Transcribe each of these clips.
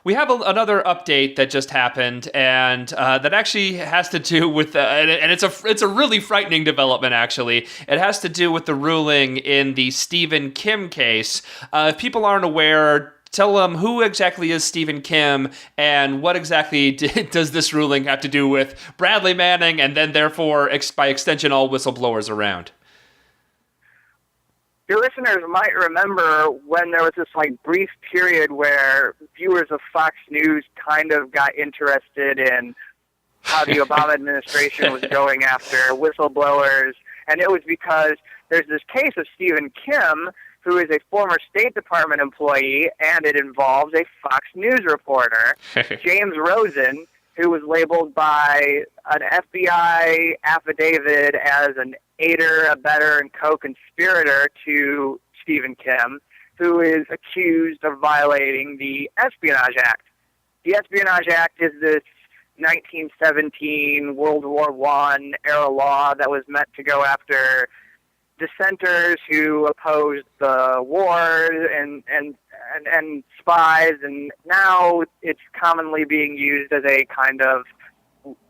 we have another update that just happened, and that actually has to do with, and it's a really frightening development. Actually, it has to do with the ruling in the Stephen Kim case. If people aren't aware, tell them who exactly is Stephen Kim and what exactly does this ruling have to do with Bradley Manning, and then therefore, by extension, all whistleblowers around. Your listeners might remember when there was this brief period where viewers of Fox News kind of got interested in how the Obama administration was going after whistleblowers, and it was because there's this case of Stephen Kim, who is a former State Department employee, and it involves a Fox News reporter, James Rosen, who was labeled by an FBI affidavit as an aider, abettor, and co-conspirator to Stephen Kim, who is accused of violating the Espionage Act. The Espionage Act is this 1917 World War I era law that was meant to go after dissenters who opposed the war and spies, and now it's commonly being used as a kind of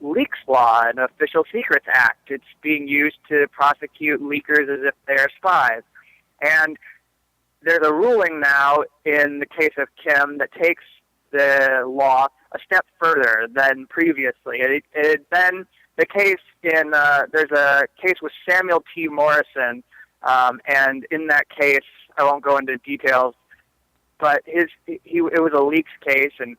leaks law, an official secrets act. It's being used to prosecute leakers as if they're spies. And there's a ruling now in the case of Kim that takes the law a step further than previously. It had been the case in, there's a case with Samuel T. Morrison, and in that case, I won't go into details, but it was a leaks case, and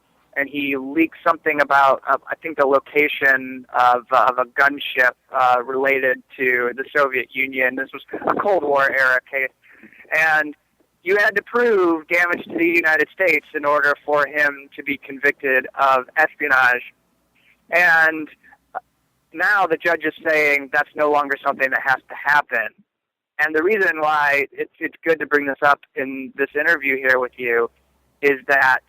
he leaked something about, I think, the location of a gunship related to the Soviet Union. This was a Cold War era case. And you had to prove damage to the United States in order for him to be convicted of espionage. And now the judge is saying that's no longer something that has to happen. And the reason why it's good to bring this up in this interview here with you is that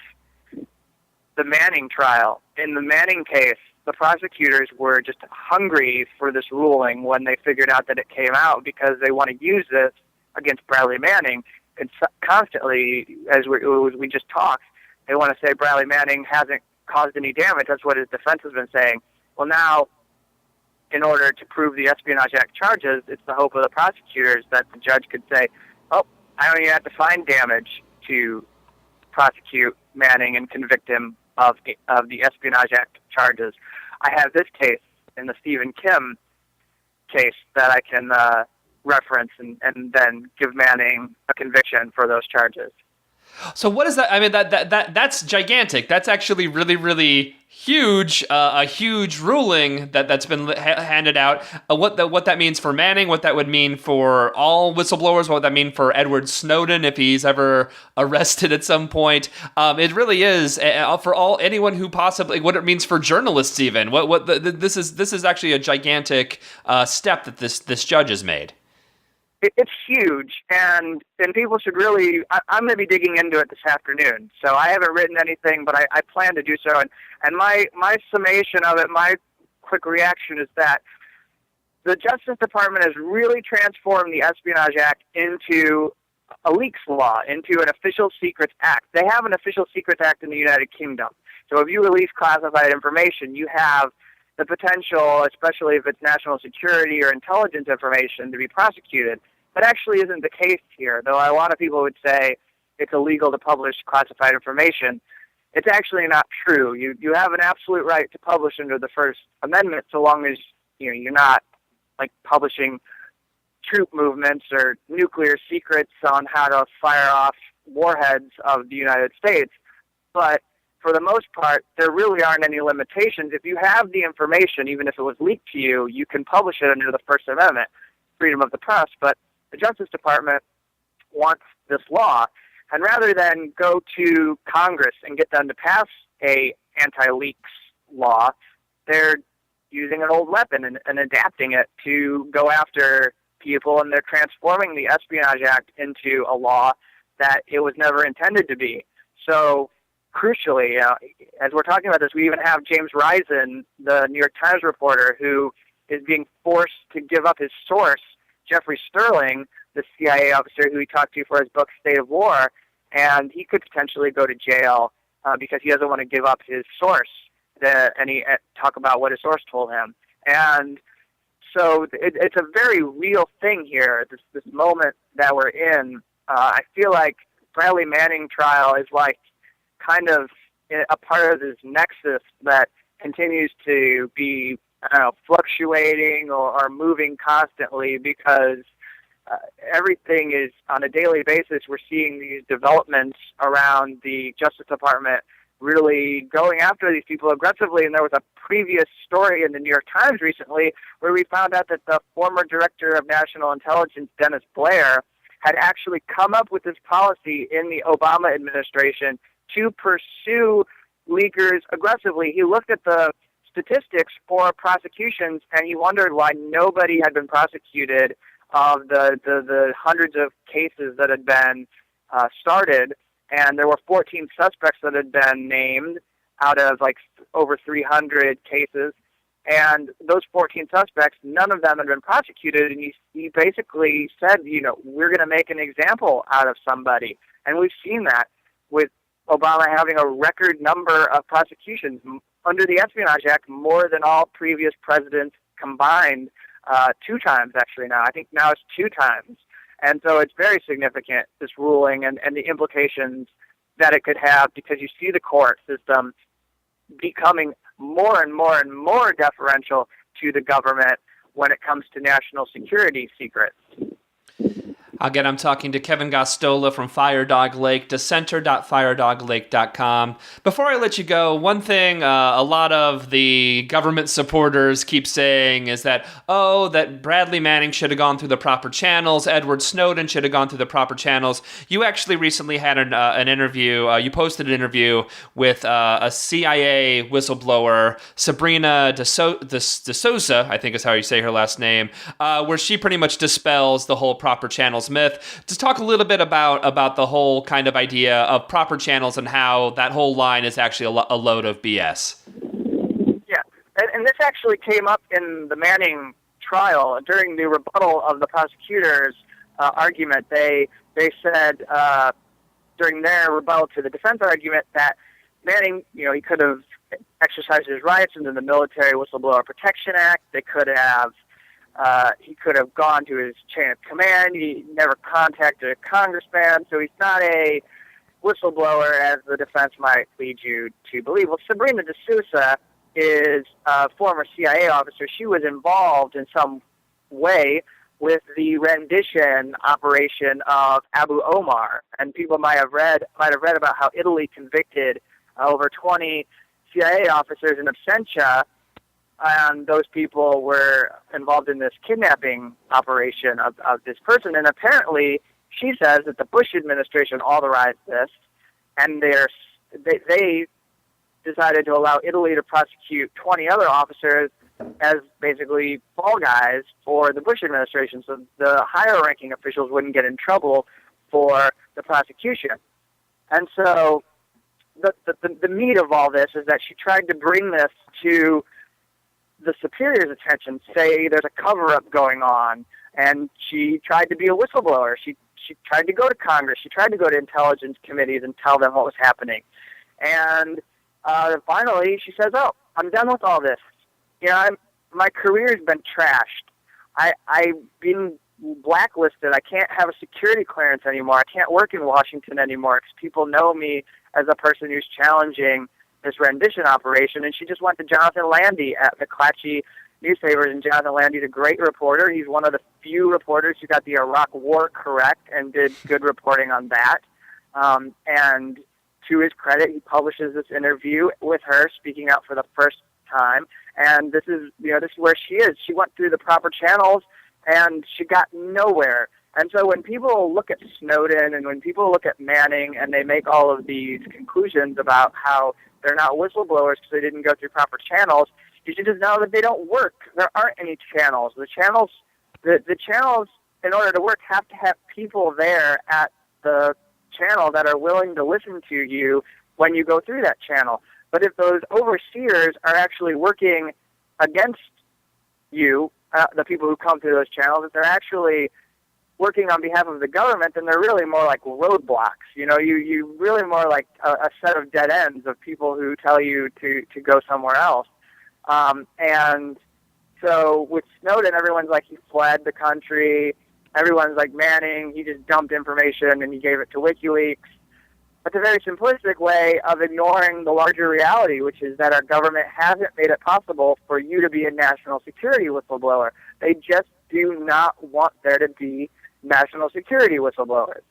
the Manning trial, in the Manning case, the prosecutors were just hungry for this ruling when they figured out that it came out, because they want to use this against Bradley Manning. And constantly, as we just talked, they want to say Bradley Manning hasn't caused any damage. That's what his defense has been saying. Well, now, in order to prove the Espionage Act charges, it's the hope of the prosecutors that the judge could say, oh, I don't even have to find damage to prosecute Manning and convict him of the Espionage Act charges. I have this case in the Stephen Kim case that I can reference and then give Manning a conviction for those charges. So what is that? I mean, that's gigantic. That's actually really, really huge. A huge ruling that's been handed out. What that means for Manning, what that would mean for all whistleblowers, what that mean for Edward Snowden if he's ever arrested at some point. It really is for anyone who possibly, what it means for journalists even. This is actually a gigantic step that this judge has made. It's huge, and people should really, I'm going to be digging into it this afternoon, so I haven't written anything, but I plan to do so, and my summation of it, my quick reaction is that the Justice Department has really transformed the Espionage Act into a leaks law, into an official secrets act. They have an official secrets act in the United Kingdom, so if you release classified information, you have the potential, especially if it's national security or intelligence information, to be prosecuted. That actually isn't the case here, though a lot of people would say it's illegal to publish classified information. It's actually not true. You have an absolute right to publish under the First Amendment, so long as you're not publishing troop movements or nuclear secrets on how to fire off warheads of the United States. But for the most part, there really aren't any limitations. If you have the information, even if it was leaked to you, you can publish it under the First Amendment, freedom of the press. But the Justice Department wants this law, and rather than go to Congress and get them to pass a anti-leaks law, they're using an old weapon and adapting it to go after people, and they're transforming the Espionage Act into a law that it was never intended to be. So, crucially, as we're talking about this, we even have James Risen, the New York Times reporter, who is being forced to give up his source, Jeffrey Sterling, the CIA officer who he talked to for his book State of War, and he could potentially go to jail because he doesn't want to give up his source, and he talk about what his source told him. And so it's a very real thing here, this moment that we're in. I feel like Bradley Manning trial is like kind of a part of this nexus that continues to be, I don't know, fluctuating or moving constantly, because everything is on a daily basis. We're seeing these developments around the Justice Department really going after these people aggressively. And there was a previous story in the New York Times recently where we found out that the former director of national intelligence, Dennis Blair, had actually come up with this policy in the Obama administration to pursue leakers aggressively. He looked at the statistics for prosecutions, and he wondered why nobody had been prosecuted of the hundreds of cases that had been started. And there were 14 suspects that had been named out of like over 300 cases. And those 14 suspects, none of them had been prosecuted. And he basically said, we're going to make an example out of somebody. And we've seen that with Obama having a record number of prosecutions under the Espionage Act, more than all previous presidents combined, 2 times actually now. I think now it's 2 times. And so it's very significant, this ruling, and the implications that it could have, because you see the court system becoming more and more and more deferential to the government when it comes to national security secrets. Again, I'm talking to Kevin Gosztola from Firedog Lake, dissenter.firedoglake.com. Before I let you go, one thing a lot of the government supporters keep saying is that, that Bradley Manning should have gone through the proper channels, Edward Snowden should have gone through the proper channels. You actually recently had an interview, you posted an interview with a CIA whistleblower, Sabrina DeSouza, I think is how you say her last name, where she pretty much dispels the whole proper channels myth. Just talk a little bit about the whole kind of idea of proper channels and how that whole line is actually a load of BS. Yeah, and this actually came up in the Manning trial during the rebuttal of the prosecutor's argument. They said during their rebuttal to the defense argument that Manning, he could have exercised his rights under the Military Whistleblower Protection Act. They could have he could have gone to his chain of command. He never contacted a congressman, so he's not a whistleblower as the defense might lead you to believe. Well, Sabrina DeSouza is a former CIA officer. She was involved in some way with the rendition operation of Abu Omar, and people might have read about how Italy convicted over 20 CIA officers in absentia. And those people were involved in this kidnapping operation of this person. And apparently, she says that the Bush administration authorized this, and they decided to allow Italy to prosecute 20 other officers as basically fall guys for the Bush administration, so the higher-ranking officials wouldn't get in trouble for the prosecution. And so the meat of all this is that she tried to bring this to the superior's attention, say there's a cover-up going on, and she tried to be a whistleblower. She tried to go to Congress. She tried to go to intelligence committees and tell them what was happening. And finally, she says, I'm done with all this. My career's been trashed. I've been blacklisted. I can't have a security clearance anymore. I can't work in Washington anymore because people know me as a person who's challenging this rendition operation. And she just went to Jonathan Landy at McClatchy newspapers, and Jonathan Landy's a great reporter. He's one of the few reporters who got the Iraq War correct and did good reporting on that. And to his credit, he publishes this interview with her speaking out for the first time. And this is where she is. She went through the proper channels, and she got nowhere. And so when people look at Snowden and when people look at Manning and they make all of these conclusions about how they're not whistleblowers because they didn't go through proper channels, you should just know that they don't work. There aren't any channels. The channels, in order to work, have to have people there at the channel that are willing to listen to you when you go through that channel. But if those overseers are actually working against you, the people who come through those channels, if they're actually working on behalf of the government, then they're really more like roadblocks. You really more like a set of dead ends of people who tell you to go somewhere else. And so with Snowden, everyone's like, he fled the country. Everyone's like, Manning, he just dumped information and he gave it to WikiLeaks. That's a very simplistic way of ignoring the larger reality, which is that our government hasn't made it possible for you to be a national security whistleblower. They just do not want there to be national security whistleblowers.